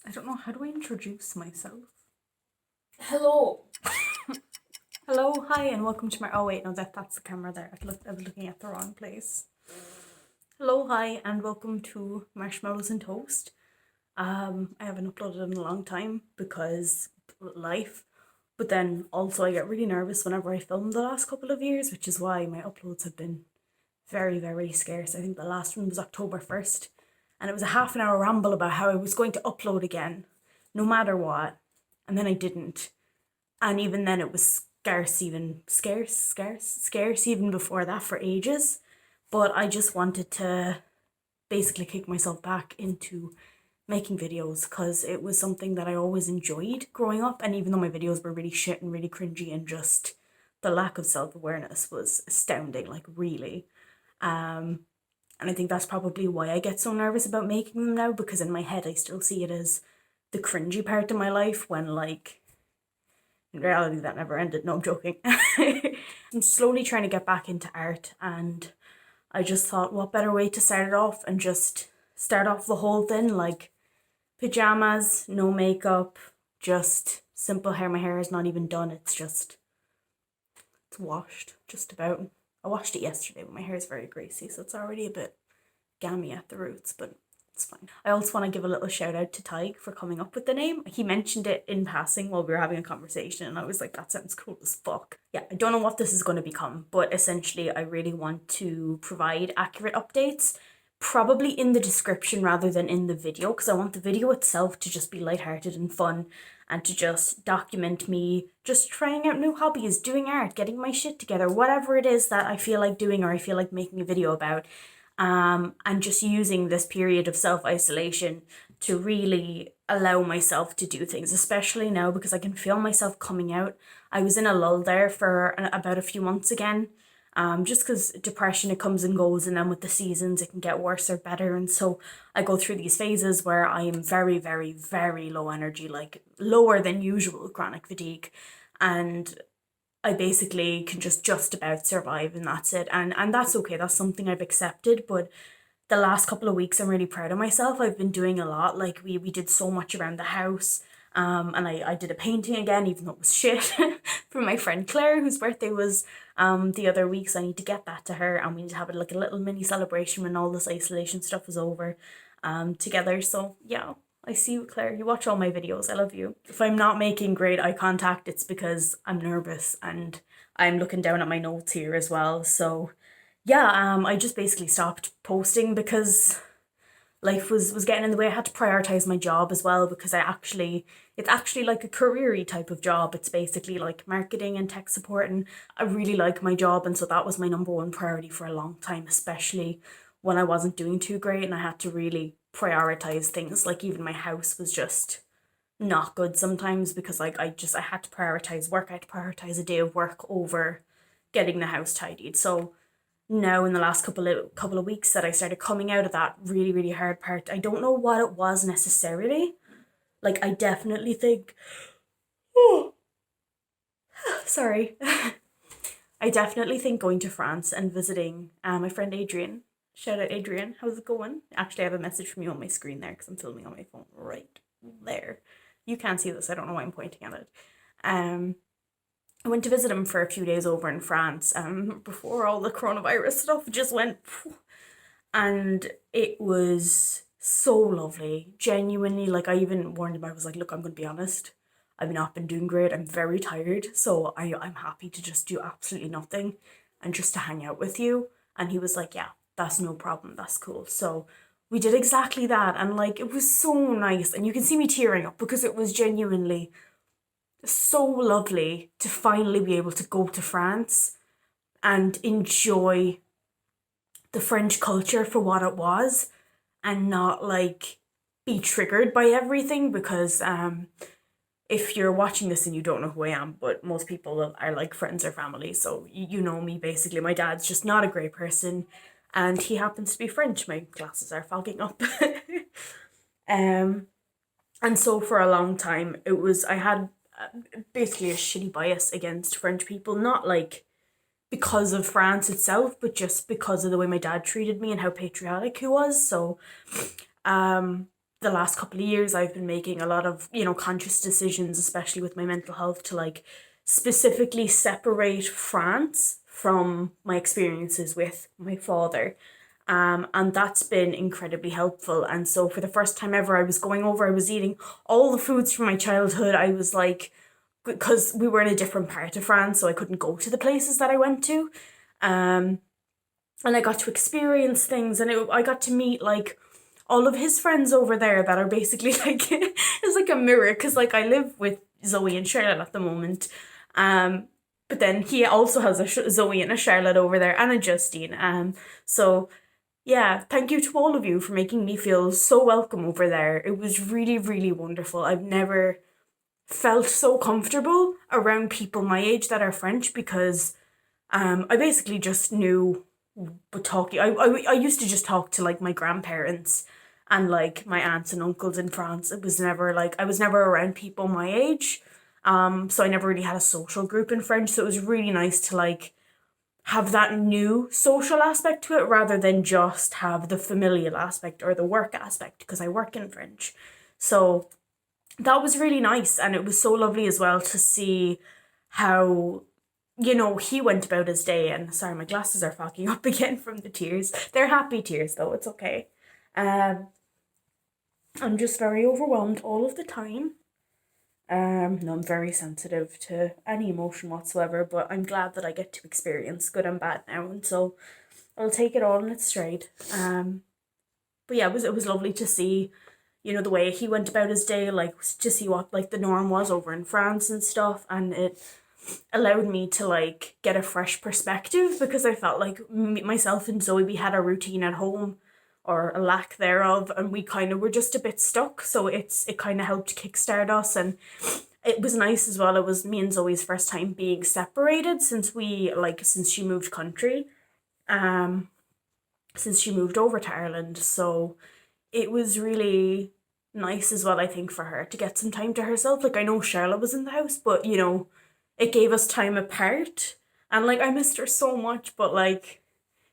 I don't know, how do I introduce myself? Hello. Hello, hi, and welcome to my. Oh wait, no, that's the camera there. I was looking at the wrong place. Hello, hi, and welcome to Marshmallows and Toast. I haven't uploaded in a long time because life, but then also I get really nervous whenever I film the last couple of years, which is why my uploads have been very, very scarce. I think the last one was October 1st, and it was a half an hour ramble about how I was going to upload again, no matter what, and then I didn't. And even then it was scarce even before that for ages. But I just wanted to basically kick myself back into making videos because it was something that I always enjoyed growing up. And even though my videos were really shit and really cringy and just the lack of self-awareness was astounding, like really. And I think that's probably why I get so nervous about making them now, because in my head I still see it as the cringy part of my life when, like, in reality that never ended. No, I'm joking. I'm slowly trying to get back into art, and I just thought, what better way to start it off and just start off the whole thing like pajamas, no makeup, just simple hair. My hair is not even done, it's washed just about. I washed it yesterday, but my hair is very greasy, so it's already a bit gammy at the roots, but it's fine. I also want to give a little shout out to Tyg for coming up with the name. He mentioned it in passing while we were having a conversation, and I was like, that sounds cool as fuck. Yeah, I don't know what this is going to become, but essentially I really want to provide accurate updates, probably in the description rather than in the video, because I want the video itself to just be lighthearted and fun, and to just document me just trying out new hobbies, doing art, getting my shit together, whatever it is that I feel like doing or I feel like making a video about. And just using this period of self-isolation to really allow myself to do things, especially now because I can feel myself coming out. I was in a lull there for about a few months again, just because depression, it comes and goes, and then with the seasons it can get worse or better. And so I go through these phases where I am very, very, very low energy, like lower than usual chronic fatigue, and I basically can just about survive, and that's it. And that's okay. That's something I've accepted. But the last couple of weeks I'm really proud of myself. I've been doing a lot. Like we did so much around the house. And I did a painting again, even though it was shit, for my friend Claire, whose birthday was the other week. So I need to get that to her, and we need to have it like a little mini celebration when all this isolation stuff is over, together. So yeah, I see you, Claire. You watch all my videos. I love you. If I'm not making great eye contact, it's because I'm nervous and I'm looking down at my notes here as well. So yeah, I just basically stopped posting because life was getting in the way. I had to prioritize my job as well, because it's actually like a career type of job. It's basically like marketing and tech support, and I really like my job, and so that was my number one priority for a long time, especially when I wasn't doing too great and I had to really prioritize things. Like even my house was just not good sometimes, because like I had to prioritize work. I had to prioritize a day of work over getting the house tidied. So now in the last couple of weeks that I started coming out of that really, really hard part. I don't know what it was necessarily. Like I definitely think oh, sorry. I definitely think going to France and visiting my friend Adrian. Shout out Adrian, how's it going? Actually, I have a message from you on my screen there because I'm filming on my phone right there. You can't see this, I don't know why I'm pointing at it. Um, I went to visit him for a few days over in France, before all the coronavirus stuff just went, and it was so lovely. Genuinely, like I even warned him. I was like, "Look, I'm gonna be honest. I've not been doing great. I'm very tired, so I'm happy to just do absolutely nothing, and just to hang out with you." And he was like, "Yeah, that's no problem. That's cool." So we did exactly that, and like it was so nice. And you can see me tearing up because it was genuinely so lovely to finally be able to go to France and enjoy the French culture for what it was, and not like be triggered by everything. Because if you're watching this and you don't know who I am, but most people are like friends or family, so you know me basically. My dad's just not a great person, and he happens to be French. My glasses are fogging up. um, and so for a long time, I had basically a shitty bias against French people, not like because of France itself, but just because of the way my dad treated me and how patriotic he was. So the last couple of years I've been making a lot of, conscious decisions, especially with my mental health, to like specifically separate France from my experiences with my father. And that's been incredibly helpful. And so for the first time ever, I was going over, I was eating all the foods from my childhood. I was like, because we were in a different part of France, so I couldn't go to the places that I went to. Um, and I got to experience things, and I got to meet like all of his friends over there that are basically like it's like a mirror, because like I live with Zoe and Charlotte at the moment. Um, but then he also has a Zoe and a Charlotte over there, and a Justine. So yeah, thank you to all of you for making me feel so welcome over there. It was really, really wonderful. I've never felt so comfortable around people my age that are French, because I basically just knew, but talking, I used to just talk to like my grandparents and like my aunts and uncles in France. It was never like, I was never around people my age. So I never really had a social group in French. So it was really nice to like have that new social aspect to it, rather than just have the familial aspect or the work aspect, because I work in French. So that was really nice, and it was so lovely as well to see how, he went about his day. And sorry, my glasses are fogging up again from the tears. They're happy tears though, it's okay. um I'm just very overwhelmed all of the time. No, I'm very sensitive to any emotion whatsoever, but I'm glad that I get to experience good and bad now, and so I'll take it all in its stride. But yeah, it was lovely to see, the way he went about his day, like to see what like the norm was over in France and stuff, and it allowed me to like get a fresh perspective, because I felt like myself and Zoe, we had a routine at home, or a lack thereof, and we kind of were just a bit stuck. So it kind of helped kickstart us, and it was nice as well. It was me and Zoe's first time being separated since she moved country, um, since she moved over to Ireland. So it was really nice as well, I think, for her to get some time to herself. Like, I know Charlotte was in the house, but it gave us time apart. And like, I missed her so much, but like,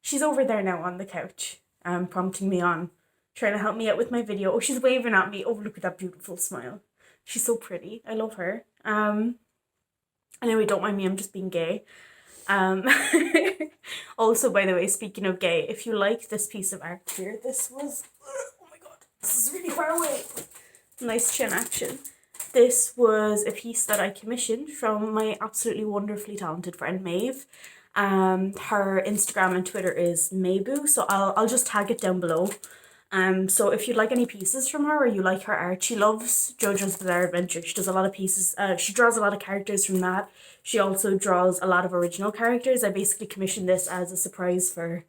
she's over there now on the couch, prompting me on, trying to help me out with my video. Oh, she's waving at me. Oh, look at that beautiful smile. She's so pretty. I love her. Anyway, don't mind me, I'm just being gay. Um, Also, by the way, speaking of gay, if you like this piece of art here, this was, oh my god, this is really far away. Nice chin action. This was a piece that I commissioned from my absolutely wonderfully talented friend Maeve. Her Instagram and Twitter is Maybu, so I'll just tag it down below. So if you'd like any pieces from her, or you like her art, she loves JoJo's Bizarre Adventure. She does a lot of pieces. She draws a lot of characters from that. She also draws a lot of original characters. I basically commissioned this as a surprise for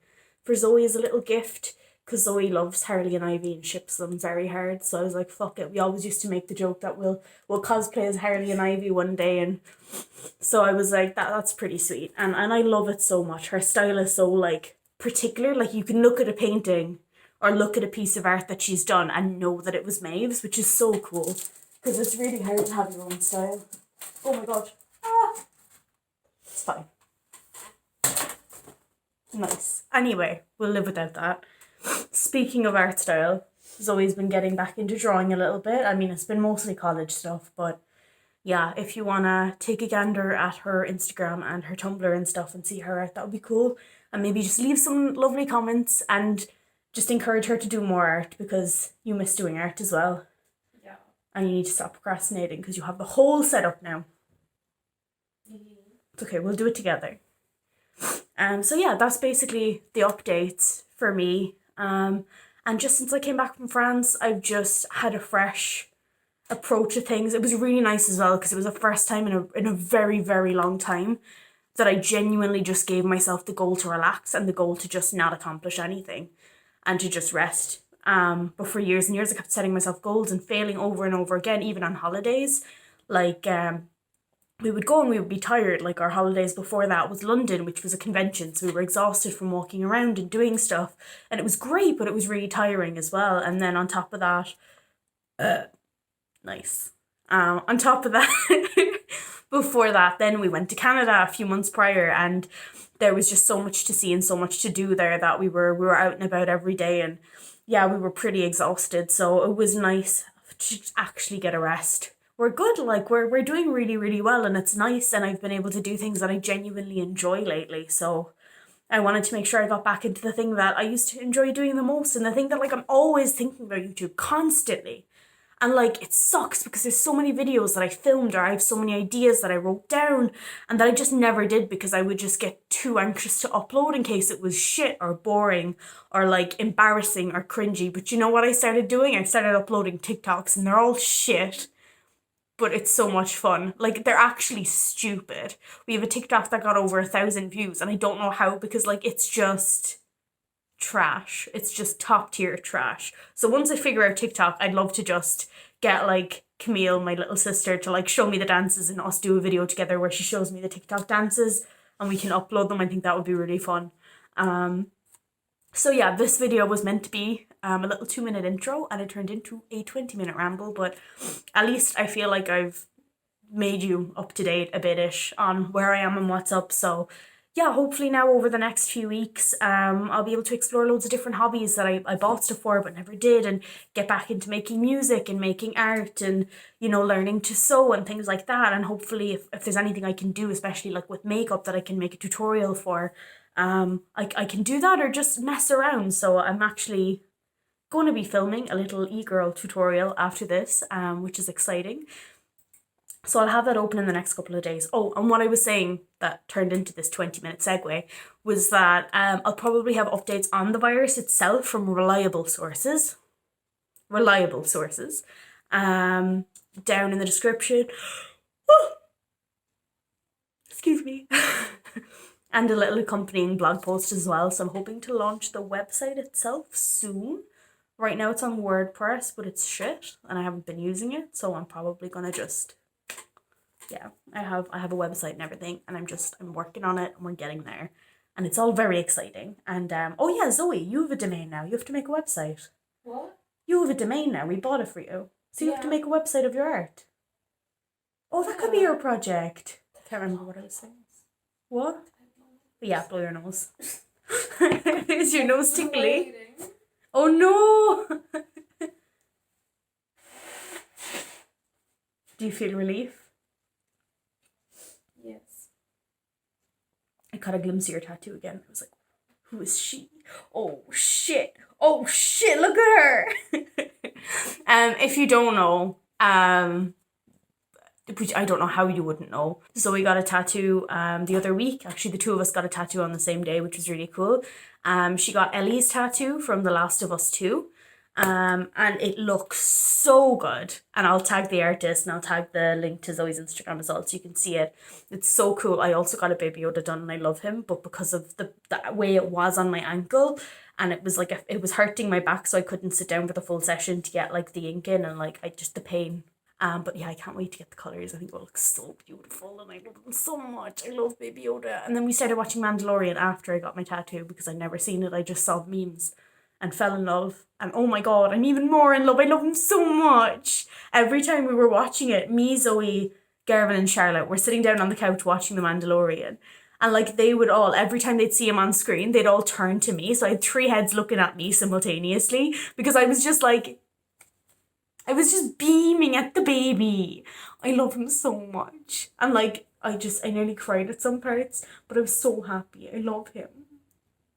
Zoe, as a little gift, because Zoe loves Harley and Ivy and ships them very hard. So I was like, fuck it. We always used to make the joke that we'll cosplay as Harley and Ivy one day, and so I was like, that's pretty sweet. And I love it so much. Her style is so like particular. Like, you can look at a painting or look at a piece of art that she's done and know that it was Maeve's, which is so cool, because it's really hard to have your own style. Oh my god. Ah. It's fine. Nice. Anyway, we'll live without that. Speaking of art style, Zoe's been getting back into drawing a little bit. I mean, it's been mostly college stuff, but yeah, if you wanna take a gander at her Instagram and her Tumblr and stuff and see her art, that would be cool. And maybe just leave some lovely comments and just encourage her to do more art, because you miss doing art as well. Yeah. And you need to stop procrastinating, because you have the whole setup now. It's okay, we'll do it together. So yeah, that's basically the updates for me. And just since I came back from France, I've just had a fresh approach to things. It was really nice as well, because it was the first time in a very, very long time that I genuinely just gave myself the goal to relax and the goal to just not accomplish anything and to just rest. But for years and years, I kept setting myself goals and failing over and over again, even on holidays. Like, we would go and we would be tired. Like, our holidays before that was London, which was a convention, so we were exhausted from walking around and doing stuff, and it was great, but it was really tiring as well. And then on top of that, nice. On top of that, before that, then we went to Canada a few months prior, and there was just so much to see and so much to do there that we were out and about every day, and yeah, we were pretty exhausted, so it was nice to actually get a rest. We're good, like we're doing really, really well, and it's nice, and I've been able to do things that I genuinely enjoy lately. So I wanted to make sure I got back into the thing that I used to enjoy doing the most, and the thing that like I'm always thinking about YouTube constantly. And like it sucks because there's so many videos that I filmed, or I have so many ideas that I wrote down and that I just never did because I would just get too anxious to upload in case it was shit or boring or like embarrassing or cringy. But you know what I started doing? I started uploading TikToks, and they're all shit, but it's so much fun. Like they're actually stupid. We have a TikTok that got over 1,000 views, and I don't know how, because like it's just trash. It's just top tier trash. So once I figure out TikTok, I'd love to just get like Camille, my little sister, to like show me the dances and us do a video together where she shows me the TikTok dances and we can upload them. I think that would be really fun. So yeah, this video was meant to be a little 2-minute intro, and it turned into a 20-minute ramble, but at least I feel like I've made you up to date a bit-ish on where I am and what's up. So yeah, hopefully now over the next few weeks, I'll be able to explore loads of different hobbies that I bought stuff for but never did, and get back into making music and making art, and, you know, learning to sew and things like that. And hopefully if there's anything I can do, especially like with makeup, that I can make a tutorial for, I can do that, or just mess around. So I'm actually going to be filming a little e-girl tutorial after this, which is exciting. So I'll have that open in the next couple of days. Oh, and what I was saying that turned into this 20-minute segue was that I'll probably have updates on the virus itself from reliable sources. Down in the description. Excuse me. And a little accompanying blog post as well. So I'm hoping to launch the website itself soon. Right now it's on WordPress, but it's shit and I haven't been using it. So I'm probably gonna just, yeah, I have a website and everything, and I'm working on it, and we're getting there, and it's all very exciting. And oh yeah, Zoe, you have a domain now. You have to make a website. What? You have a domain now. We bought it for you, so you have to make a website of your art. Oh, that could be your project. Can't remember what I was saying. What? Yeah, blow your nose. Is your nose tingly? Oh no! Do you feel relief? Yes. I caught a glimpse of your tattoo again. I was like, who is she? Oh shit! Oh shit! Look at her! If you don't know, which I don't know how you wouldn't know. So we got a tattoo the other week. Actually, the two of us got a tattoo on the same day, which was really cool. She got Ellie's tattoo from The Last of Us 2. And it looks so good. And I'll tag the artist, and I'll tag the link to Zoe's Instagram as well, so you can see it. It's so cool. I also got a Baby Yoda done, and I love him, but because of the way it was on my ankle, and it was like it was hurting my back, so I couldn't sit down for the full session to get like the ink in, and like the pain. But yeah, I can't wait to get the colours. I think it will look so beautiful, and I love them so much. I love Baby Yoda. And then we started watching Mandalorian after I got my tattoo, because I'd never seen it. I just saw memes and fell in love. And oh my god, I'm even more in love. I love him so much. Every time we were watching it, me, Zoe, Garvin and Charlotte were sitting down on the couch watching The Mandalorian. And like they would all, every time they'd see him on screen, they'd all turn to me. So I had 3 heads looking at me simultaneously, because I was just beaming at the baby. I love him so much. And like, I nearly cried at some parts, but I was so happy. I love him.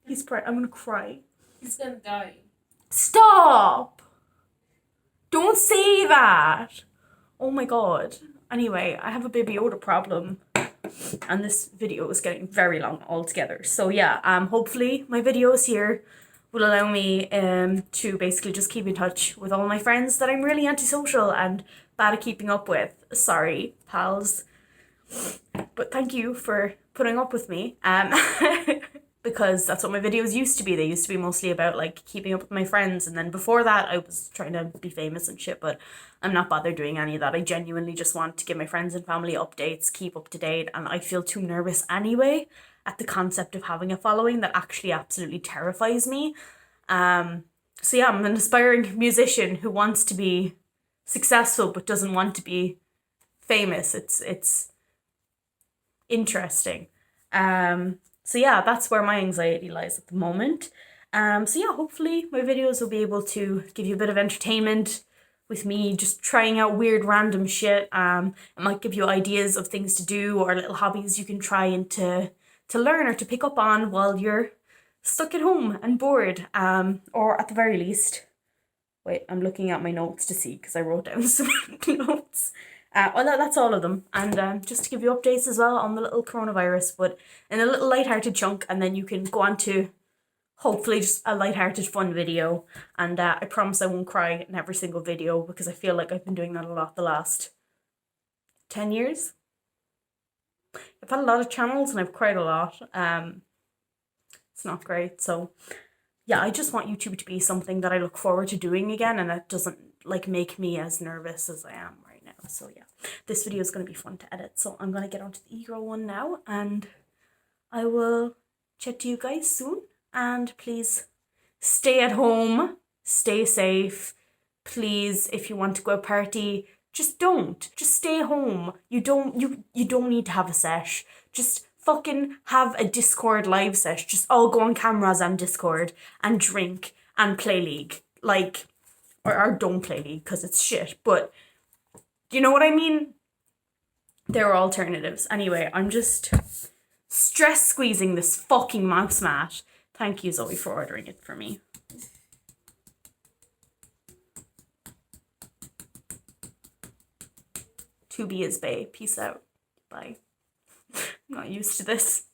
I'm gonna cry. He's gonna die. Stop! Don't say that! Oh my god. Anyway, I have a Baby Yoda problem, and this video is getting very long altogether. So yeah, hopefully my videos here will allow me to basically just keep in touch with all my friends that I'm really antisocial and bad at keeping up with. Sorry, pals. But thank you for putting up with me. Because that's what my videos used to be. They used to be mostly about like keeping up with my friends, and then before that I was trying to be famous and shit, but I'm not bothered doing any of that. I genuinely just want to give my friends and family updates, keep up to date, and I feel too nervous anyway at the concept of having a following. That actually absolutely terrifies me. So yeah, I'm an aspiring musician who wants to be successful but doesn't want to be famous. It's interesting. So yeah, that's where my anxiety lies at the moment. So yeah, hopefully my videos will be able to give you a bit of entertainment with me just trying out weird random shit. It might give you ideas of things to do or little hobbies you can try and to learn or to pick up on while you're stuck at home and bored. Or at the very least, wait, I'm looking at my notes to see because I wrote down some notes. Well, that's all of them. And just to give you updates as well on the little coronavirus, but in a little light-hearted chunk, and then you can go on to hopefully just a light-hearted fun video. And I promise I won't cry in every single video because I feel like I've been doing that a lot the last 10 years. I've had a lot of channels and I've cried a lot. It's not great. So yeah, I just want YouTube to be something that I look forward to doing again, and that doesn't like make me as nervous as I am right now. So yeah, this video is going to be fun to edit. So I'm going to get onto the e-girl one now, and I will chat to you guys soon. And please stay at home, stay safe. Please, if you want to go party, just don't. Just stay home. You don't need to have a sesh. Just fucking have a Discord live sesh. Just all go on cameras and Discord and drink and play League. Like, or don't play League because it's shit. But you know what I mean? There are alternatives. Anyway, I'm just stress squeezing this fucking mouse mat. Thank you, Zoe, for ordering it for me. To be is bae. Peace out. Bye. I'm not used to this.